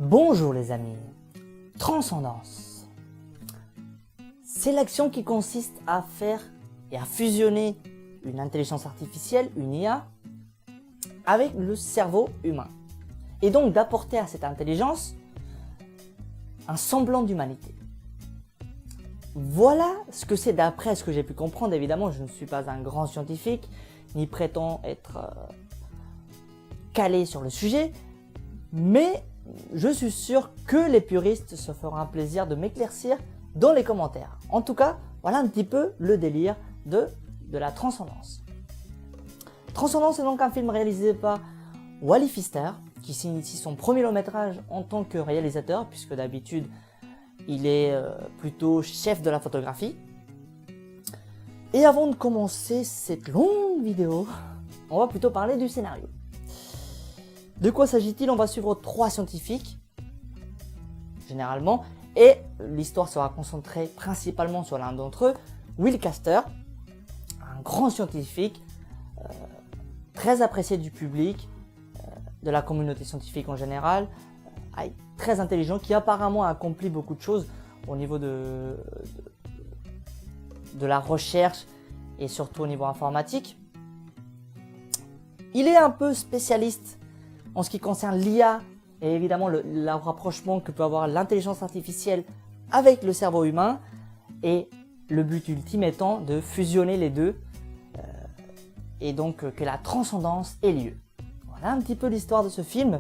Bonjour les amis, transcendance. C'est l'action qui consiste à faire et à fusionner une intelligence artificielle, une IA, avec le cerveau humain. Et donc d'apporter à cette intelligence un semblant d'humanité. Voilà ce que c'est d'après ce que j'ai pu comprendre. Évidemment, je ne suis pas un grand scientifique, ni prétends être calé sur le sujet, mais je suis sûr que les puristes se feront un plaisir de m'éclaircir dans les commentaires. En tout cas, voilà un petit peu le délire de la transcendance. Transcendance est donc un film réalisé par Wally Pfister, qui signe ici son premier long métrage en tant que réalisateur, puisque d'habitude il est plutôt chef de la photographie. Et avant de commencer cette longue vidéo, on va plutôt parler du scénario. De quoi s'agit-il? On va suivre 3 scientifiques, généralement, et l'histoire sera concentrée principalement sur l'un d'entre eux, Will Castor, un grand scientifique, très apprécié du public, de la communauté scientifique en général, très intelligent, qui apparemment a accompli beaucoup de choses au niveau de la recherche et surtout au niveau informatique. Il est un peu spécialiste en ce qui concerne l'IA et évidemment le rapprochement que peut avoir l'intelligence artificielle avec le cerveau humain, et le but ultime étant de fusionner les deux et donc que la transcendance ait lieu. Voilà un petit peu l'histoire de ce film.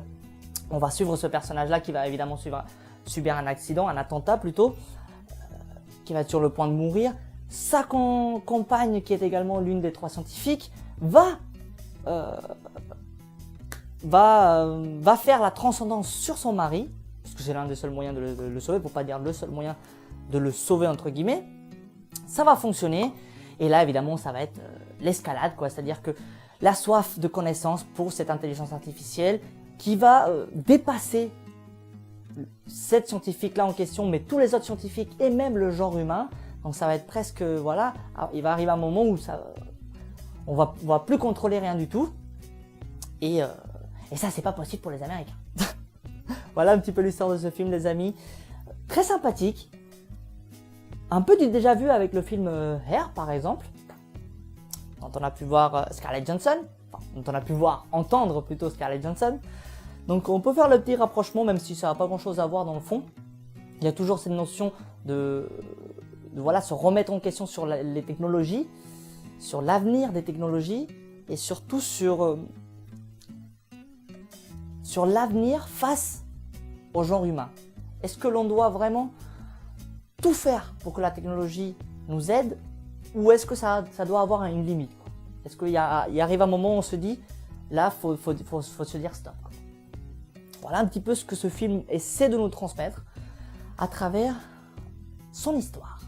On va suivre ce personnage-là qui va évidemment subir un accident, un attentat plutôt, qui va être sur le point de mourir. Sa compagne, qui est également l'une des 3 scientifiques, va faire la transcendance sur son mari, parce que c'est l'un des seuls moyens de le sauver, pour pas dire le seul moyen de le sauver entre guillemets. Ça va fonctionner, et là évidemment ça va être l'escalade, quoi. C'est-à-dire que la soif de connaissance pour cette intelligence artificielle qui va dépasser cette scientifique-là en question, mais tous les autres scientifiques et même le genre humain. Donc ça va être presque, voilà, il va arriver un moment où on va plus contrôler rien du tout. Et ça, c'est pas possible pour les Américains. Voilà un petit peu l'histoire de ce film, les amis. Très sympathique. Un peu du déjà vu avec le film Hair, par exemple, dont on a pu voir Scarlett Johansson, dont on a pu entendre plutôt Scarlett Johansson. Donc on peut faire le petit rapprochement, même si ça n'a pas grand-chose à voir dans le fond. Il y a toujours cette notion de voilà, se remettre en question sur les technologies, sur l'avenir des technologies, et surtout sur l'avenir face au genre humain. Est-ce que l'on doit vraiment tout faire pour que la technologie nous aide, ou est-ce que ça doit avoir une limite? Est-ce qu'il arrive un moment où on se dit, là, faut se dire stop. Voilà un petit peu ce que ce film essaie de nous transmettre à travers son histoire.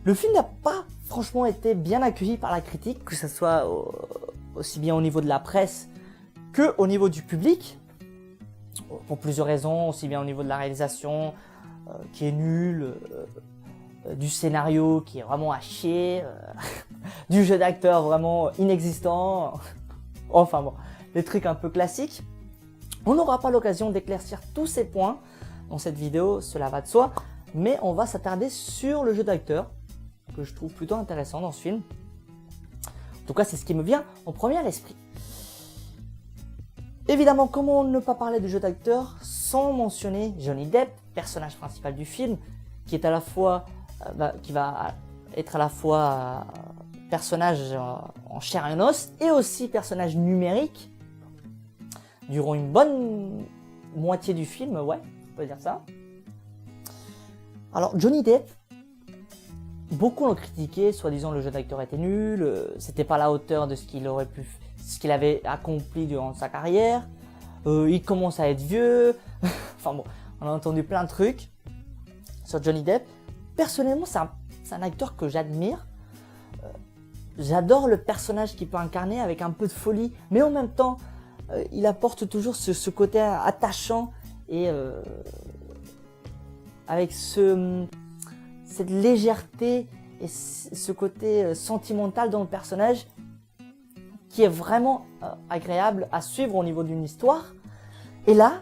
Le film n'a pas franchement été bien accueilli par la critique, que ce soit aussi bien au niveau de la presse que au niveau du public, pour plusieurs raisons, aussi bien au niveau de la réalisation qui est nulle, du scénario qui est vraiment à chier, du jeu d'acteur vraiment inexistant, enfin bon, des trucs un peu classiques. On n'aura pas l'occasion d'éclaircir tous ces points dans cette vidéo, cela va de soi, mais on va s'attarder sur le jeu d'acteur, que je trouve plutôt intéressant dans ce film. En tout cas, c'est ce qui me vient en premier à l'esprit. Évidemment, comment ne pas parler du jeu d'acteur sans mentionner Johnny Depp, personnage principal du film, qui est à la fois, qui va être à la fois personnage en chair et en os, et aussi personnage numérique, durant une bonne moitié du film, ouais, on peut dire ça. Alors, Johnny Depp, beaucoup l'ont critiqué, soi-disant le jeu d'acteur était nul, c'était pas à la hauteur de ce qu'il avait accompli durant sa carrière, il commence à être vieux, enfin bon, on a entendu plein de trucs sur Johnny Depp. Personnellement, c'est un acteur que j'admire, j'adore le personnage qu'il peut incarner avec un peu de folie, mais en même temps, il apporte toujours ce côté attachant et avec cette légèreté et ce côté sentimental dans le personnage qui est vraiment agréable à suivre au niveau d'une histoire. Et là,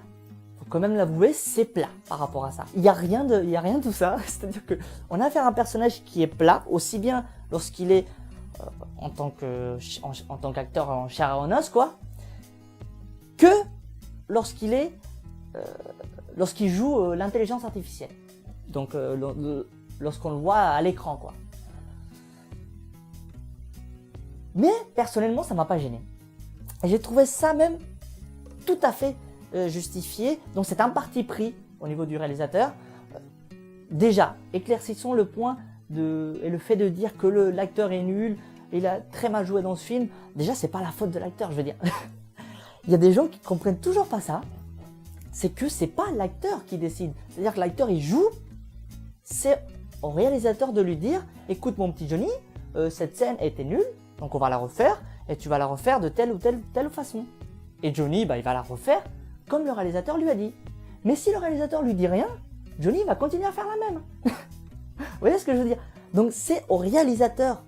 faut quand même l'avouer, c'est plat par rapport à ça. Il y a rien de tout ça. C'est-à-dire que on a affaire à un personnage qui est plat, aussi bien lorsqu'il est en tant qu'acteur en chair et en os, quoi, que lorsqu'il joue l'intelligence artificielle. Donc lorsqu'on le voit à l'écran, quoi. Mais personnellement, ça m'a pas gêné. Et j'ai trouvé ça même tout à fait justifié. Donc c'est un parti pris au niveau du réalisateur. Déjà, éclaircissons le point et le fait de dire que l'acteur est nul, il a très mal joué dans ce film. Déjà, c'est pas la faute de l'acteur, je veux dire. Il y a des gens qui comprennent toujours pas ça. C'est que c'est pas l'acteur qui décide. C'est-à-dire que l'acteur il joue, c'est au réalisateur de lui dire, écoute mon petit Johnny, cette scène était nulle. Donc on va la refaire, et tu vas la refaire de telle ou telle façon. Et Johnny, il va la refaire comme le réalisateur lui a dit. Mais si le réalisateur lui dit rien, Johnny va continuer à faire la même. Vous voyez ce que je veux dire? Donc c'est au réalisateur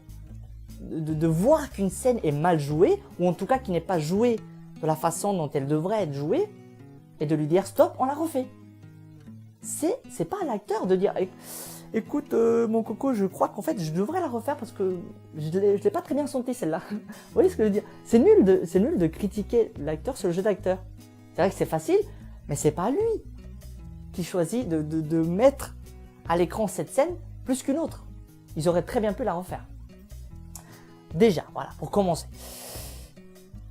de voir qu'une scène est mal jouée, ou en tout cas qui n'est pas jouée de la façon dont elle devrait être jouée, et de lui dire stop, on la refait. C'est pas à l'acteur de dire écoute mon coco, je crois qu'en fait je devrais la refaire parce que je l'ai pas très bien senti celle-là. Vous voyez ce que je veux dire? C'est nul de critiquer l'acteur sur le jeu d'acteur. C'est vrai que c'est facile, mais c'est pas lui qui choisit de mettre à l'écran cette scène plus qu'une autre. Ils auraient très bien pu la refaire. Déjà, voilà, pour commencer.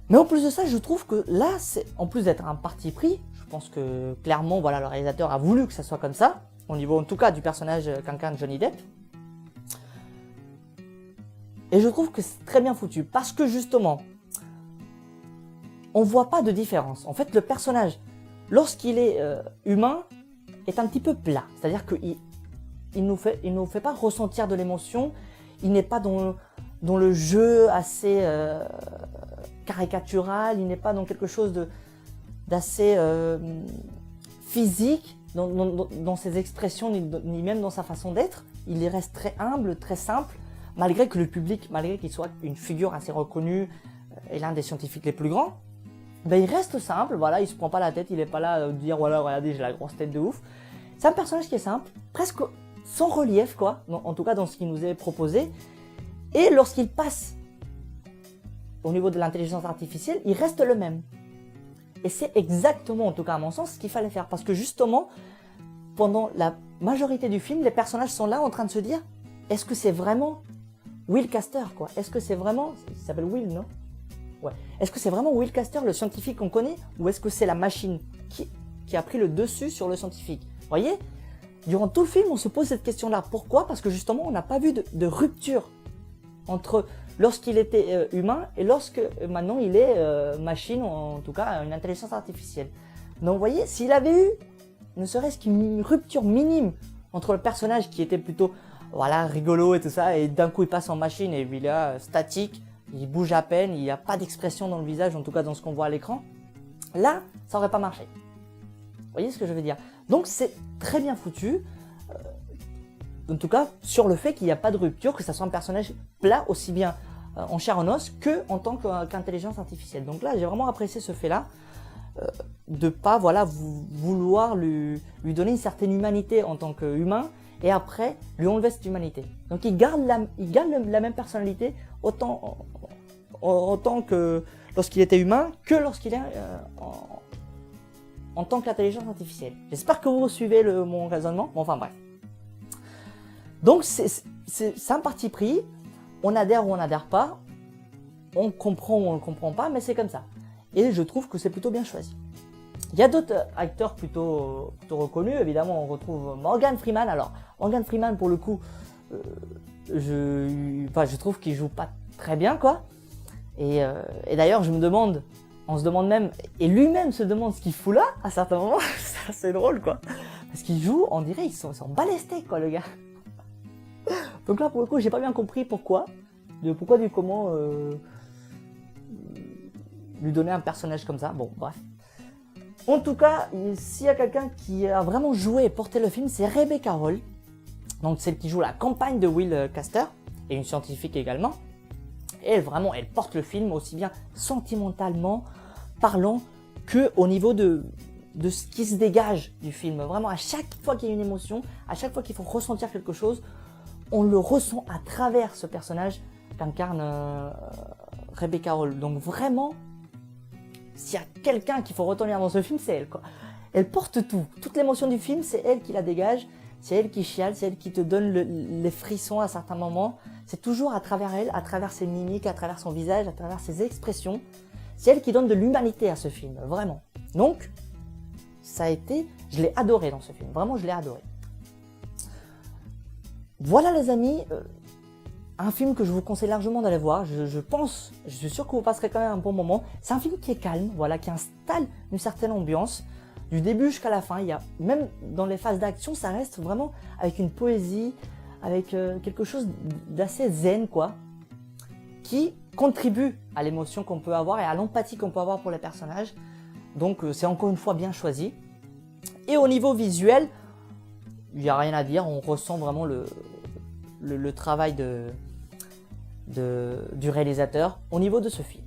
Mais en plus de ça, je trouve que là, en plus d'être un parti pris, je pense que clairement, voilà, le réalisateur a voulu que ça soit comme ça, au niveau en tout cas du personnage qu'incarne Johnny Depp. Et je trouve que c'est très bien foutu, parce que justement, on voit pas de différence. En fait, le personnage, lorsqu'il est humain, est un petit peu plat. C'est-à-dire qu'il nous fait pas ressentir de l'émotion, il n'est pas dans le jeu assez caricatural, il n'est pas dans quelque chose d'assez physique dans ses expressions, ni même dans sa façon d'être. Il reste très humble, très simple, malgré que le public, malgré qu'il soit une figure assez reconnue et l'un des scientifiques les plus grands, ben il reste simple, voilà, il se prend pas la tête, il est pas là de dire voilà, regardez, j'ai la grosse tête de ouf. C'est un personnage qui est simple, presque sans relief, quoi, en tout cas dans ce qui nous est proposé. Et lorsqu'il passe au niveau de l'intelligence artificielle, il reste le même. Et c'est exactement, en tout cas à mon sens, ce qu'il fallait faire. Parce que justement, pendant la majorité du film, les personnages sont là en train de se dire, est-ce que c'est vraiment Will Caster, quoi? Est-ce que c'est vraiment, il s'appelle Will, non? Ouais. Est-ce que c'est vraiment Will Caster, le scientifique qu'on connaît, ou est-ce que c'est la machine qui a pris le dessus sur le scientifique? Vous voyez? Durant tout le film, on se pose cette question-là. Pourquoi? Parce que justement, on n'a pas vu de rupture entre lorsqu'il était humain et lorsque maintenant il est machine, ou en tout cas une intelligence artificielle. Donc vous voyez, s'il avait eu ne serait-ce qu'une rupture minime entre le personnage qui était plutôt voilà, rigolo et tout ça, et d'un coup il passe en machine et il est statique, il bouge à peine, il n'y a pas d'expression dans le visage, en tout cas dans ce qu'on voit à l'écran, là, ça aurait pas marché. Vous voyez ce que je veux dire? Donc c'est très bien foutu, en tout cas sur le fait qu'il n'y a pas de rupture, que ça soit un personnage plat aussi bien en chair en os que en tant qu'intelligence artificielle. Donc là, j'ai vraiment apprécié ce fait-là, de pas voilà vouloir lui donner une certaine humanité en tant qu'humain et après lui enlever cette humanité. Donc il garde la même personnalité autant que lorsqu'il était humain que lorsqu'il est en tant qu'intelligence artificielle. J'espère que vous suivez mon raisonnement. Bon, enfin bref. Donc c'est un parti pris. On adhère ou on n'adhère pas. On comprend ou on ne comprend pas, mais c'est comme ça. Et je trouve que c'est plutôt bien choisi. Il y a d'autres acteurs plutôt reconnus. Évidemment, on retrouve Morgan Freeman. Alors, Morgan Freeman, pour le coup, je trouve qu'il joue pas très bien, quoi. Et d'ailleurs, on se demande même, et lui-même se demande ce qu'il fout là, à certains moments. C'est assez drôle, quoi. Parce qu'il joue, on dirait, ils sont balestés, quoi, le gars. Donc là, pour le coup, j'ai pas bien compris pourquoi du comment lui donner un personnage comme ça. Bon, bref. En tout cas, s'il y a quelqu'un qui a vraiment joué et porté le film, c'est Rebecca Hall. Donc celle qui joue la compagne de Will Caster, et une scientifique également. Et elle porte le film aussi bien sentimentalement parlant que au niveau de de ce qui se dégage du film. Vraiment, à chaque fois qu'il y a une émotion, à chaque fois qu'il faut ressentir quelque chose, on le ressent à travers ce personnage qu'incarne Rebecca Hall. Donc vraiment, s'il y a quelqu'un qu'il faut retenir dans ce film, c'est elle, quoi. Elle porte tout. Toute l'émotion du film, c'est elle qui la dégage. C'est elle qui chiale, c'est elle qui te donne les frissons à certains moments. C'est toujours à travers elle, à travers ses mimiques, à travers son visage, à travers ses expressions. C'est elle qui donne de l'humanité à ce film, vraiment. Donc, je l'ai adoré dans ce film. Vraiment, je l'ai adoré. Voilà les amis, un film que je vous conseille largement d'aller voir. Je suis sûr que vous passerez quand même un bon moment. C'est un film qui est calme, voilà, qui installe une certaine ambiance. Du début jusqu'à la fin, même dans les phases d'action, ça reste vraiment avec une poésie, avec quelque chose d'assez zen, quoi, qui contribue à l'émotion qu'on peut avoir et à l'empathie qu'on peut avoir pour les personnages. Donc c'est encore une fois bien choisi. Et au niveau visuel, il n'y a rien à dire, on ressent vraiment le travail du réalisateur au niveau de ce film.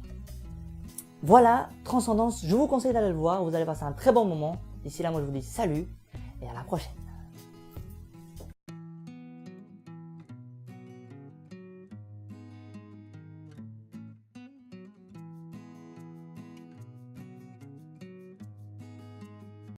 Voilà, Transcendance, je vous conseille d'aller le voir, vous allez passer un très bon moment. D'ici là, moi je vous dis salut et à la prochaine.